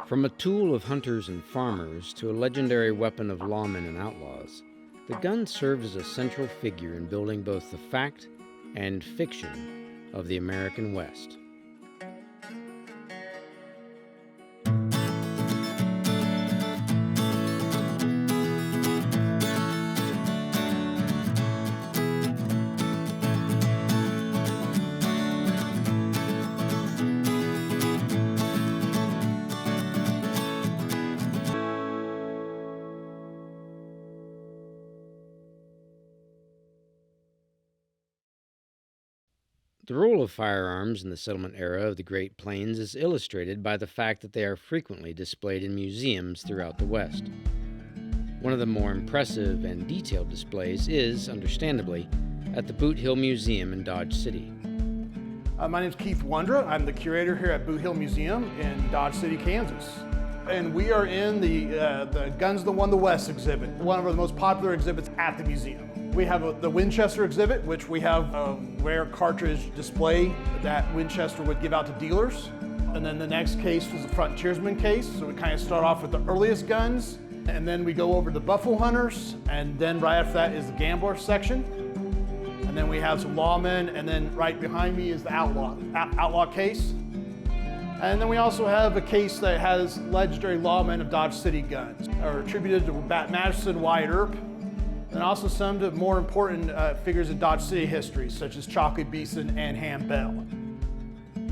From a tool of hunters and farmers to a legendary weapon of lawmen and outlaws, the gun served as a central figure in building both the fact and fiction of the American West. The role of firearms in the settlement era of the Great Plains is illustrated by the fact that they are frequently displayed in museums throughout the West. One of the more impressive and detailed displays is, understandably, at the Boot Hill Museum in Dodge City. My name is Keith Wondra. I'm the curator here at Boot Hill Museum in Dodge City, Kansas. And we are in the Guns That Won the West exhibit, one of the most popular exhibits at the museum. We have the Winchester exhibit, which we have a rare cartridge display that Winchester would give out to dealers. And then the next case was the Frontiersman case. So we kind of start off with the earliest guns, and then we go over to the Buffalo Hunters, and then right after that is the Gambler section. And then we have some Lawmen, and then right behind me is the Outlaw case. And then we also have a case that has legendary lawmen of Dodge City guns, are attributed to Madison Wyatt Earp, and also some of the more important figures in Dodge City history, such as Chalky Beeson and Ham Bell.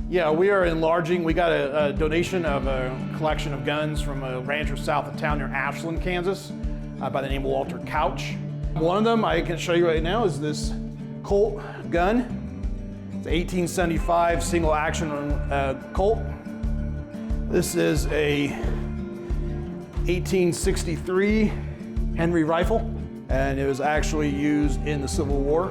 Yeah, we are enlarging. We got a donation of a collection of guns from a rancher south of town near Ashland, Kansas, by the name of Walter Couch. One of them I can show you right now is this Colt gun. It's an 1875 single action Colt. This is a 1863 Henry rifle, and it was actually used in the Civil War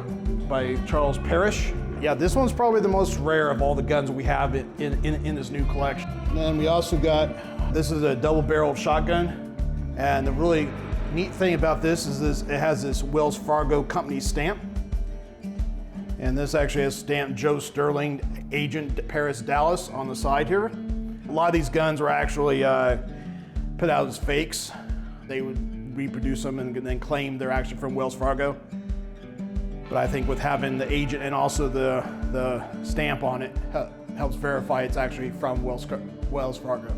by Charles Parrish. Yeah, this one's probably the most rare of all the guns we have in this new collection. And then we also got, this is a double-barreled shotgun, and the really neat thing about this is it has this Wells Fargo company stamp. And this actually has stamped Joe Sterling, Agent Paris Dallas on the side here. A lot of these guns were actually put out as fakes. They would reproduce them and then claim they're actually from Wells Fargo. But I think with having the agent and also the stamp on it helps verify it's actually from Wells Fargo.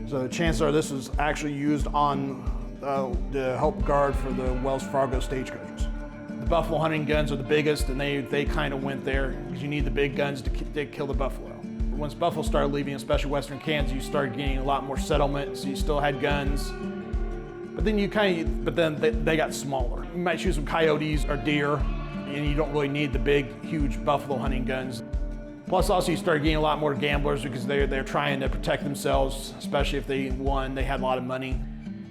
So the chances are this was actually used on the Hope Guard for the Wells Fargo stagecoaches. The buffalo hunting guns are the biggest, and they kind of went there because you need the big guns to kill the buffalo. Once buffalo started leaving, especially western Kansas, you started getting a lot more settlement, so you still had guns. But then they got smaller. You might shoot some coyotes or deer, and you don't really need the big, huge buffalo hunting guns. Plus also you started getting a lot more gamblers because they're trying to protect themselves, especially if they won, they had a lot of money.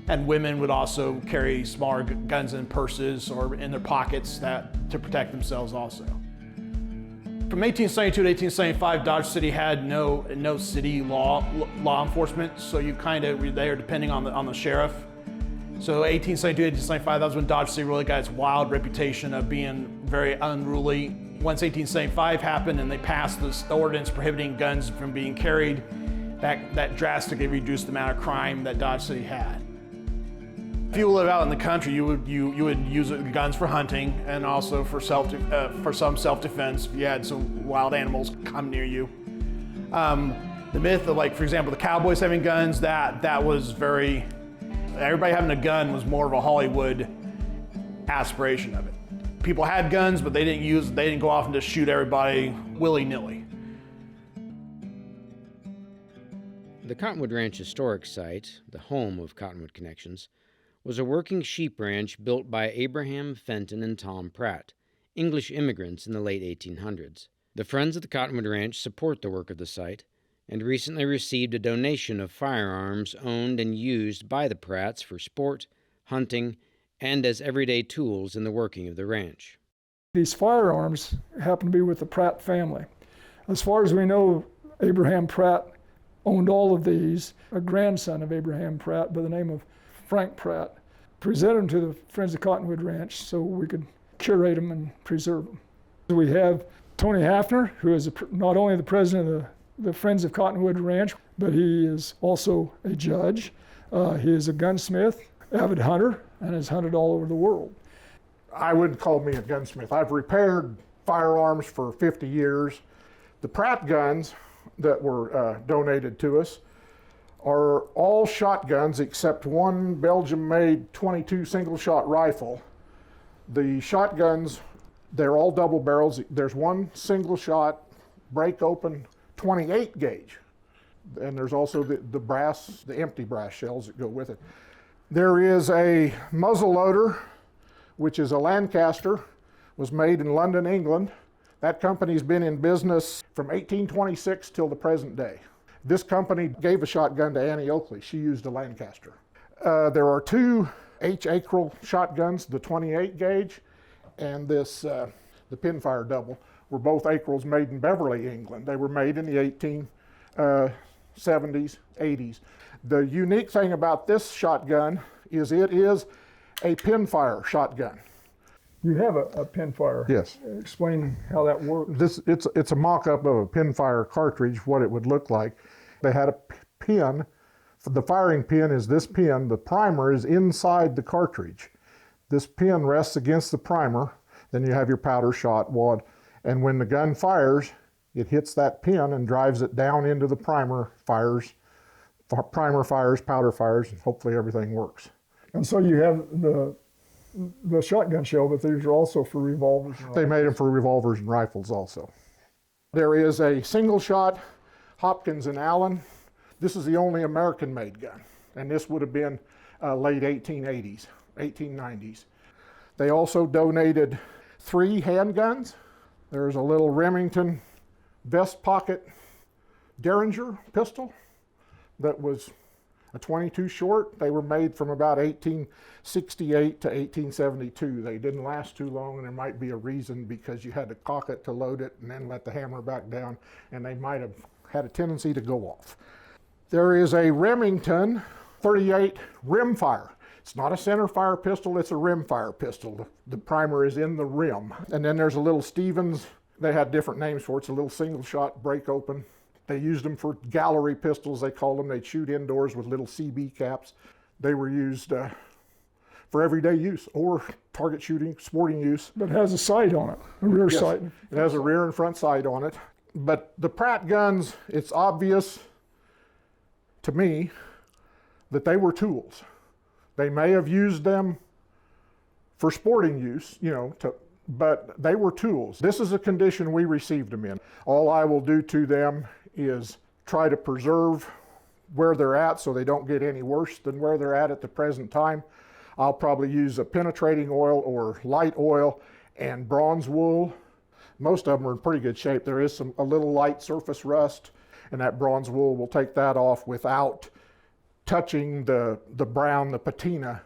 And women would also carry smaller guns in purses or in their pockets to protect themselves also. From 1872 to 1875, Dodge City had no city law enforcement, so you kind of were there depending on the sheriff. So 1872 to 1875, that was when Dodge City really got its wild reputation of being very unruly. Once 1875 happened and they passed this ordinance prohibiting guns from being carried, that drastically reduced the amount of crime that Dodge City had. If you live out in the country, you would use guns for hunting and also for some self-defense if you had some wild animals come near you. The myth of, like, for example, the cowboys having guns, that was very, everybody having a gun was more of a Hollywood aspiration of it. People had guns, but they didn't go off and just shoot everybody willy-nilly. The Cottonwood Ranch historic site, the home of Cottonwood Connections, was a working sheep ranch built by Abraham Fenton and Tom Pratt, English immigrants in the late 1800s. The Friends of the Cottonwood Ranch support the work of the site and recently received a donation of firearms owned and used by the Pratts for sport, hunting, and as everyday tools in the working of the ranch. These firearms happen to be with the Pratt family. As far as we know, Abraham Pratt owned all of these. A grandson of Abraham Pratt by the name of Frank Pratt presented them to the Friends of Cottonwood Ranch so we could curate them and preserve them. We have Tony Haffner, who is not only the president of the Friends of Cottonwood Ranch, but he is also a judge. He is a gunsmith, avid hunter, and has hunted all over the world. I wouldn't call me a gunsmith. I've repaired firearms for 50 years. The Pratt guns that were donated to us are all shotguns except one Belgium-made 22 single-shot rifle. The shotguns, they're all double barrels. There's one single-shot, break-open 28 gauge. And there's also the brass, the empty brass shells that go with it. There is a muzzle loader, which is a Lancaster, was made in London, England. That company's been in business from 1826 till the present day. This company gave a shotgun to Annie Oakley. She used a Lancaster. There are two H. Acrel shotguns, the 28 gauge and this, the pinfire double, were both Acrels made in Beverly, England. They were made in the 1870s, 80s. The unique thing about this shotgun is it is a pinfire shotgun. You have a pinfire. Yes. Explain how that works. It's a mock-up of a pinfire cartridge, what it would look like. They had a pin. The firing pin is this pin. The primer is inside the cartridge. This pin rests against the primer. Then you have your powder shot wad. And when the gun fires, it hits that pin and drives it down into the primer, fires. Primer fires, powder fires, and hopefully everything works. And so you have the shotgun shell, but these are also for revolvers. They made them for revolvers and rifles also. There is a single shot Hopkins and Allen. This is the only American-made gun, and this would have been late 1880s, 1890s. They also donated 3 handguns. There's a little Remington vest pocket Derringer pistol that was a 22 short. They were made from about 1868 to 1872. They didn't last too long, and there might be a reason because you had to cock it to load it and then let the hammer back down, and they might have had a tendency to go off. There is a Remington 38 rimfire. It's not a center fire pistol, it's a rimfire pistol. The primer is in the rim. And then there's a little Stevens, they had different names for it. It's a little single shot break open. They used them for gallery pistols, they called them. They'd shoot indoors with little CB caps. They were used for everyday use or target shooting, sporting use. But it has a sight on it, a rear sight. It has a rear and front sight on it. But the Pratt guns, it's obvious to me that they were tools. They may have used them for sporting use, but they were tools. This is a condition we received them in. All I will do to them is try to preserve where they're at so they don't get any worse than where they're at the present time. I'll probably use a penetrating oil or light oil and bronze wool. Most of them are in pretty good shape. There is a little light surface rust, and that bronze wool will take that off without touching the brown, the patina.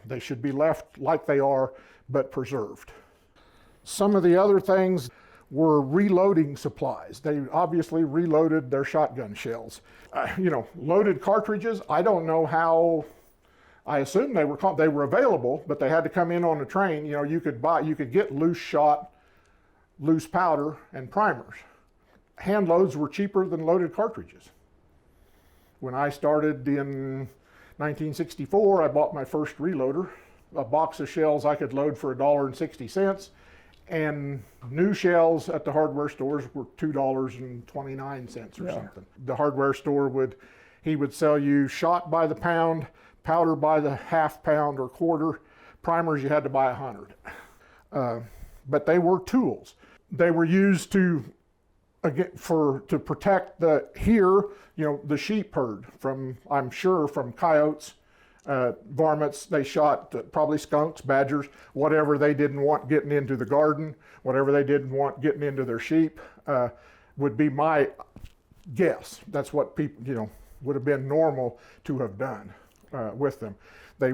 They should be left like they are, but preserved. Some of the other things were reloading supplies. They obviously reloaded their shotgun shells. Loaded cartridges, I don't know how. I assume they were available, but they had to come in on a train. You could get loose shot, loose powder, and primers. Hand loads were cheaper than loaded cartridges. When I started in 1964, I bought my first reloader. A box of shells I could load for $1.60, and new shells at the hardware stores were $2.29 or something. The hardware store would sell you shot by the pound, powder by the half pound or quarter, primers you had to buy 100. But they were tools. They were used to protect the sheep herd from, I'm sure, from coyotes, varmints. They shot probably skunks, badgers, whatever they didn't want getting into the garden, whatever they didn't want getting into their sheep, would be my guess. That's what people, would have been normal to have done with them. They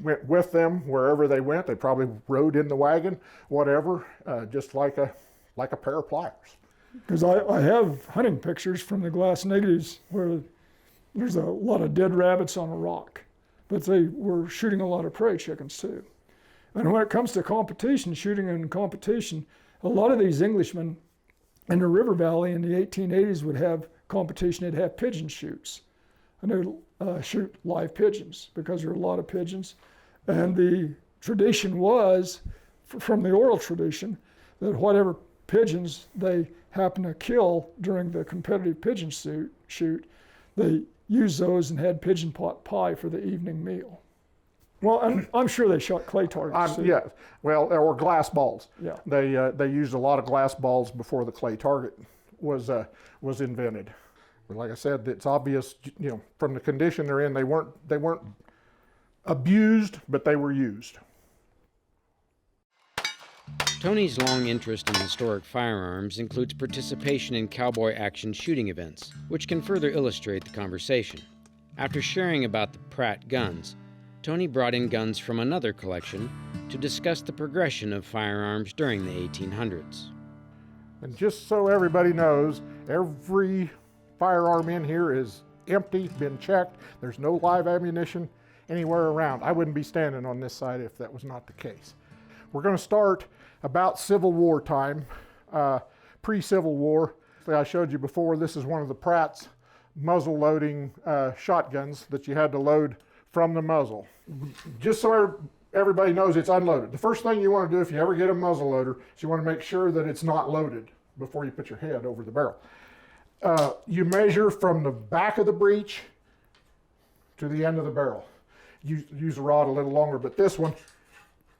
went with them wherever they went. They probably rode in the wagon, whatever, just like a pair of pliers. Because I have hunting pictures from the glass negatives where there's a lot of dead rabbits on a rock, but they were shooting a lot of prairie chickens too. And when it comes to competition, shooting in competition, a lot of these Englishmen in the river valley in the 1880s would have competition. They'd have pigeon shoots, and they'd shoot live pigeons because there were a lot of pigeons. And the tradition was, from the oral tradition, that whatever pigeons they happened to kill during the competitive pigeon shoot, they used those and had pigeon pot pie for the evening meal. Well, I'm sure they shot clay targets too. Yeah, well, or glass balls. Yeah. They used a lot of glass balls before the clay target was invented. But like I said, it's obvious, from the condition they're in, they weren't abused, but they were used. Tony's long interest in historic firearms includes participation in cowboy action shooting events, which can further illustrate the conversation. After sharing about the Pratt guns, Tony brought in guns from another collection to discuss the progression of firearms during the 1800s. And just so everybody knows, every firearm in here is empty, been checked. There's no live ammunition anywhere around. I wouldn't be standing on this side if that was not the case. We're going to start about Civil War time, pre-Civil War. Like I showed you before, this is one of the Pratt's muzzle loading shotguns that you had to load from the muzzle. Just so everybody knows, it's unloaded. The first thing you want to do if you ever get a muzzle loader is you want to make sure that it's not loaded before you put your head over the barrel. You measure from the back of the breech to the end of the barrel. You use a rod a little longer, but this one,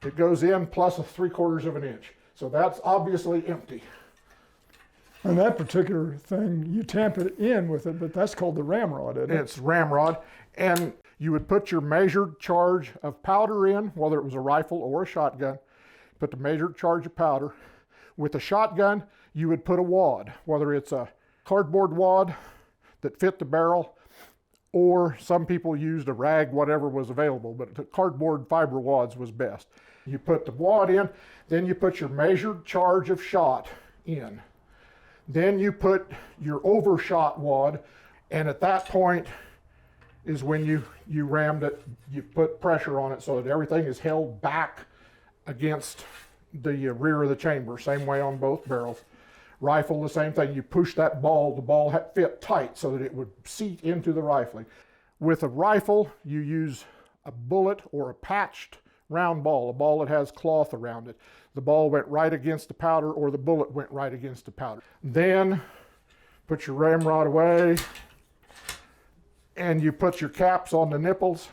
it goes in plus a 3/4 of an inch. So that's obviously empty. And that particular thing, you tamp it in with it, but that's called the ramrod, isn't it? It's ramrod. And you would put your measured charge of powder in, whether it was a rifle or a shotgun. Put the measured charge of powder. With a shotgun, you would put a wad, whether it's a cardboard wad that fit the barrel, or some people used a rag, whatever was available, but the cardboard fiber wads was best. You put the wad in, then you put your measured charge of shot in. Then you put your overshot wad, and at that point is when you rammed it, you put pressure on it so that everything is held back against the rear of the chamber, same way on both barrels. Rifle, the same thing. You push that ball, the ball fit tight so that it would seat into the rifling. With a rifle, you use a bullet or a patched round ball, a ball that has cloth around it. The ball went right against the powder, or the bullet went right against the powder. Then put your ramrod away, and you put your caps on the nipples,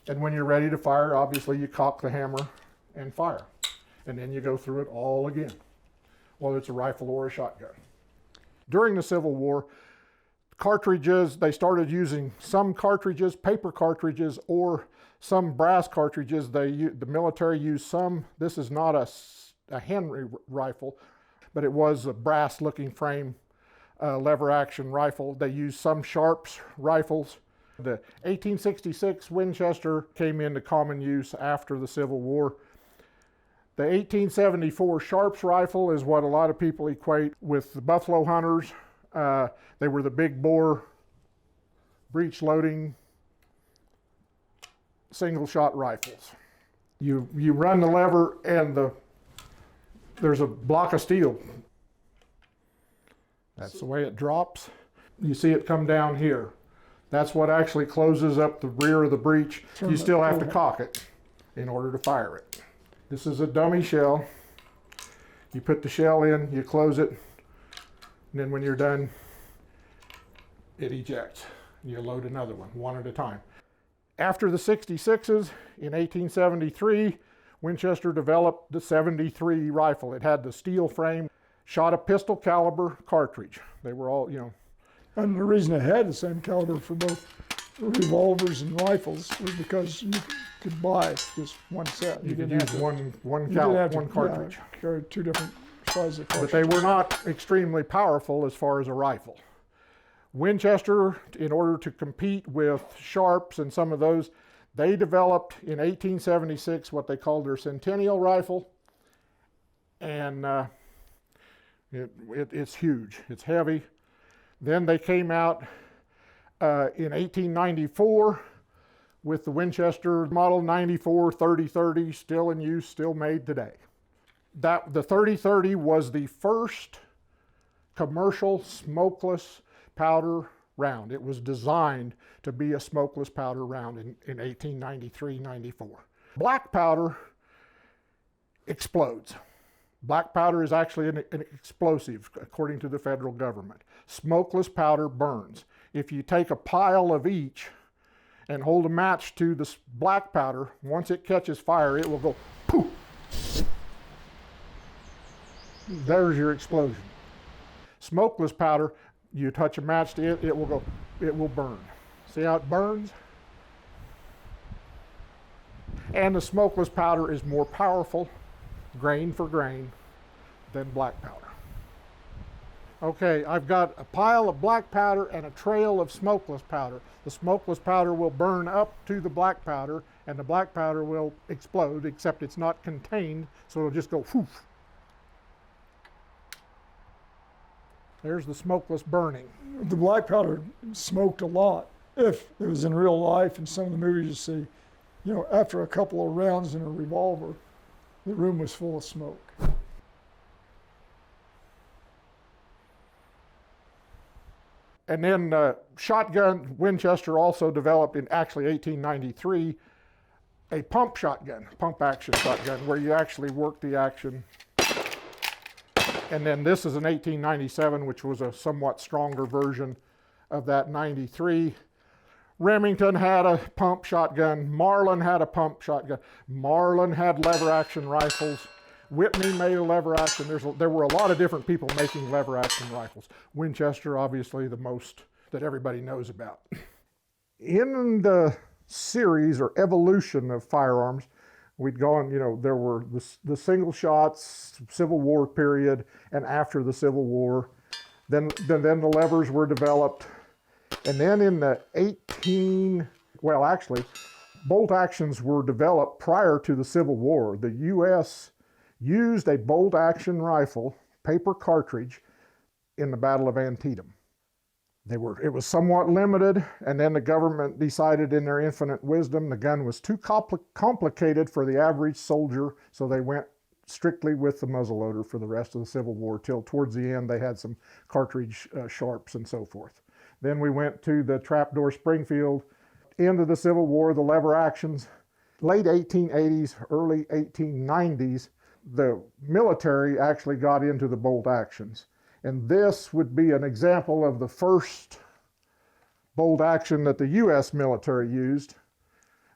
and when you're ready to fire, obviously you cock the hammer and fire. And then you go through it all again, whether it's a rifle or a shotgun. During the Civil War, cartridges, they started using some cartridges, paper cartridges, or some brass cartridges. The military used some. This is not a Henry rifle, but it was a brass looking frame lever action rifle. They used some Sharps rifles. The 1866 Winchester came into common use after the Civil War. The 1874 Sharps rifle is what a lot of people equate with the buffalo hunters. They were the big bore, breech loading, single shot rifles. You run the lever and there's a block of steel. That's the way it drops. You see it come down here. That's what actually closes up the rear of the breech. You still have to cock it in order to fire it. This is a dummy shell. You put the shell in, you close it, and then when you're done, it ejects. You load another one at a time. After the 66s, in 1873, Winchester developed the 73 rifle. It had the steel frame, shot a pistol caliber cartridge. They were all, And the reason it had the same caliber for both revolvers and rifles was because you could buy just one set. You could use one cartridge. Yeah, carry two different sizes of cartridges. But they were not extremely powerful as far as a rifle. Winchester, in order to compete with Sharps and some of those, they developed in 1876 what they called their Centennial rifle. And it's huge, it's heavy. Then they came out in 1894 with the Winchester Model 94 30-30, still in use, still made today. The 30-30 was the first commercial smokeless powder round. It was designed to be a smokeless powder round in 1893-94. Black powder explodes. Black powder is actually an explosive, according to the federal government. Smokeless powder burns. If you take a pile of each and hold a match to the black powder, once it catches fire, it will go poof. There's your explosion. Smokeless powder, you touch a match to it, it will burn. See how it burns? And the smokeless powder is more powerful, grain for grain, than black powder. Okay, I've got a pile of black powder and a trail of smokeless powder. The smokeless powder will burn up to the black powder, and the black powder will explode, except it's not contained, so it'll just go poof. There's the smokeless burning. The black powder smoked a lot. If it was in real life, in some of the movies you see, you know, after a couple of rounds in a revolver, the room was full of smoke. And then shotgun, Winchester also developed in actually 1893 a pump shotgun, pump action shotgun, where you actually work the action. And then this is in 1897, which was a somewhat stronger version of that 93. Remington had a pump shotgun. Marlin had a pump shotgun. Marlin had lever action rifles. Whitney made a lever action. There were a lot of different people making lever action rifles. Winchester, obviously, the most that everybody knows about. In the series or evolution of firearms, we'd gone, you know, there were the single shots, Civil War period, and after the Civil War. Then the levers were developed. And then in the bolt actions were developed prior to the Civil War. The U.S. used a bolt action rifle, paper cartridge, in the Battle of Antietam. It was somewhat limited, and then the government decided in their infinite wisdom the gun was too complicated for the average soldier, so they went strictly with the muzzleloader for the rest of the Civil War, till towards the end they had some cartridge sharps and so forth. Then we went to the trapdoor Springfield. End of the Civil War, the lever actions. Late 1880s, early 1890s, the military actually got into the bolt actions. And this would be an example of the first bolt action that the U.S. military used.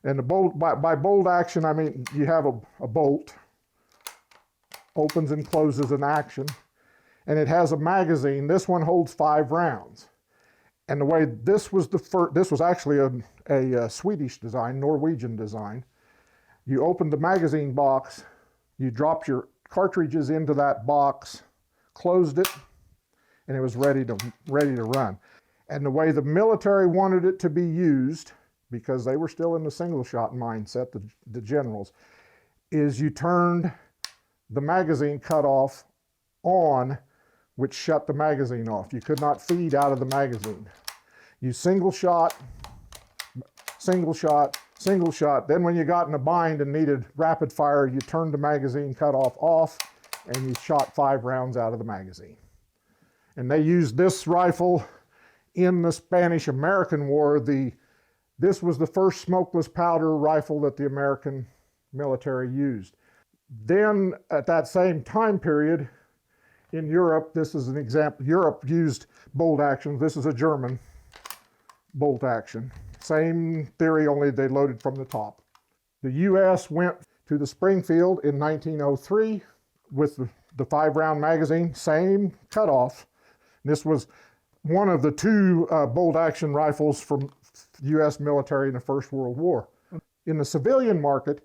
And the bolt, by bolt action, I mean you have a bolt, opens and closes an action, and it has a magazine. This one holds 5 rounds. And the way this was this was actually a Swedish design, Norwegian design. You opened the magazine box, you dropped your cartridges into that box, closed it, and it was ready to run. And the way the military wanted it to be used, because they were still in the single shot mindset, the generals, is you turned the magazine cutoff on, which shut the magazine off. You could not feed out of the magazine. You single shot, single shot, single shot. Then when you got in a bind and needed rapid fire, you turned the magazine cutoff off and you shot 5 rounds out of the magazine. And they used this rifle in the Spanish-American War. This was the first smokeless powder rifle that the American military used. Then at that same time period, in Europe, this is an example. Europe used bolt actions. This is a German bolt action. Same theory, only they loaded from the top. The U.S. went to the Springfield in 1903 with the 5-round magazine, same cutoff. This was one of the 2 bolt action rifles from the U.S. military in the First World War. In the civilian market,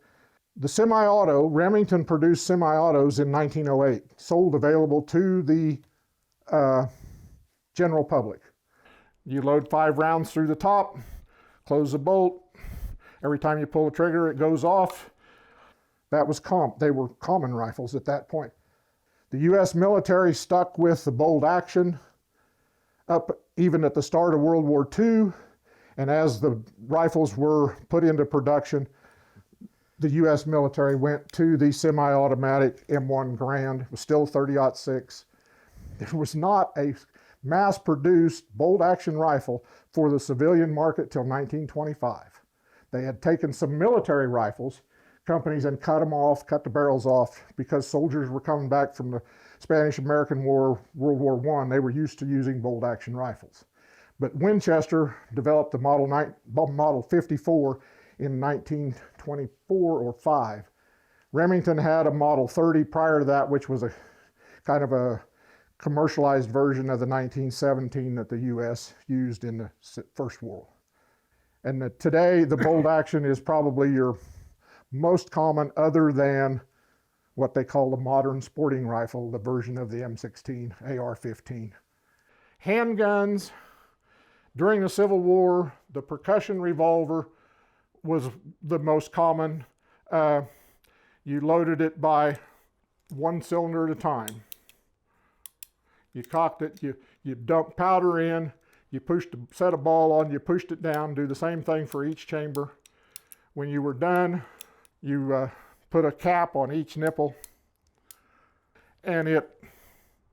the semi-auto, Remington produced semi-autos in 1908, sold available to the general public. You load 5 rounds through the top, close the bolt. Every time you pull the trigger, it goes off. That was they were common rifles at that point. The U.S. military stuck with the bolt action up even at the start of World War II, and as the rifles were put into production, the U.S. military went to the semi-automatic M1 Garand. It was still 30-06. There was not a mass-produced bolt-action rifle for the civilian market till 1925. They had taken some military rifles, companies, and cut them off, cut the barrels off, because soldiers were coming back from the Spanish-American War, World War I. They were used to using bolt-action rifles. But Winchester developed the Model 54 in 1924 or 5. Remington had a Model 30 prior to that, which was a kind of a commercialized version of the 1917 that the U.S. used in the First War. And today, the bolt action is probably your most common, other than what they call the modern sporting rifle, the version of the M16, AR-15. Handguns, during the Civil War, the percussion revolver was the most common. You loaded it by one cylinder at a time. You cocked it, you dumped powder in, you set a ball on, you pushed it down, do the same thing for each chamber. When you were done, you put a cap on each nipple, and it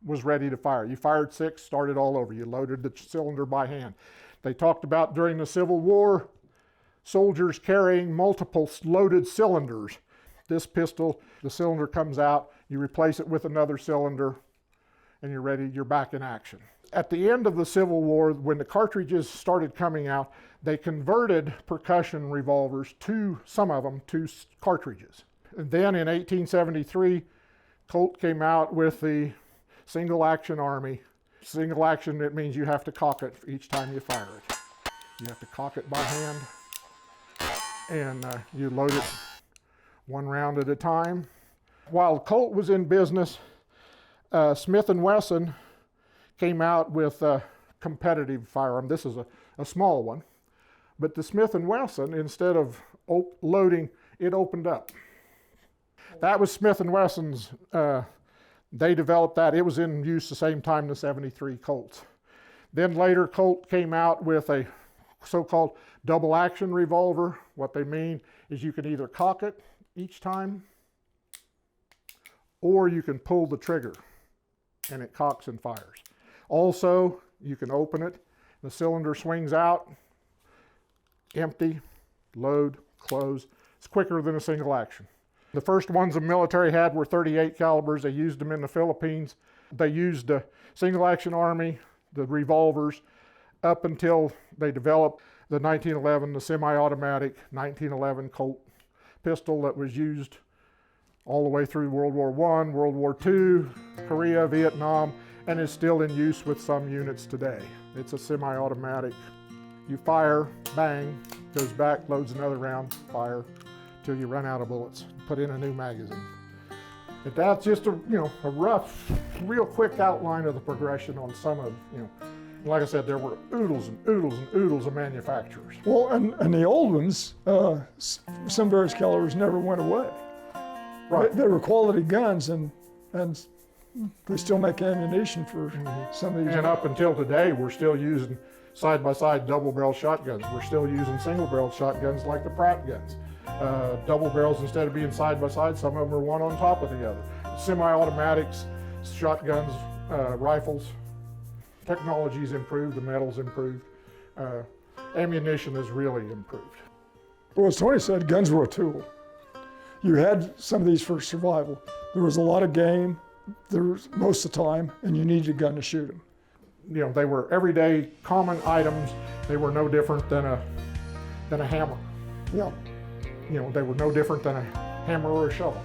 was ready to fire. You fired 6, started all over. You loaded the cylinder by hand. They talked about during the Civil War, soldiers carrying multiple loaded cylinders. This pistol, the cylinder comes out, you replace it with another cylinder, and you're ready, you're back in action. At the end of the Civil War, when the cartridges started coming out, they converted percussion revolvers, some of them, to cartridges. And then in 1873, Colt came out with the single action Army. Single action, it means you have to cock it each time you fire it. You have to cock it by hand, and you load it one round at a time. While Colt was in business, Smith & Wesson came out with a competitive firearm. This is a small one. But the Smith & Wesson, instead of loading, it opened up. That was Smith & Wesson's, they developed that. It was in use the same time the 73 Colts. Then later Colt came out with a so-called double action revolver. What they mean is you can either cock it each time, or you can pull the trigger and it cocks and fires. Also, you can open it, the cylinder swings out, empty, load, close. It's quicker than a single action. The first ones the military had were 38 calibers. They used them in the Philippines. They used the single action Army, the revolvers, up until they developed the 1911, the semi-automatic 1911 Colt pistol that was used all the way through World War I, World War II, Korea, Vietnam, and is still in use with some units today. It's a semi-automatic. You fire, bang, goes back, loads another round, fire, till you run out of bullets. Put in a new magazine. But that's just a rough, real quick outline of the progression on some of, like I said, there were oodles and oodles and oodles of manufacturers. Well, and the old ones, some various calibers never went away. Right. They were quality guns, and they still make ammunition for some of these. And up until today, we're still using side-by-side double-barrel shotguns. We're still using single-barrel shotguns like the Pratt guns. Double barrels, instead of being side-by-side, some of them are one on top of the other. Semi-automatics, shotguns, rifles, technology's improved, the metal's improved. Ammunition has really improved. Well, as Tony said, guns were a tool. You had some of these for survival. There was a lot of game, most of the time, and you needed a gun to shoot them. They were everyday common items. They were no different than a hammer. Yeah. They were no different than a hammer or a shovel.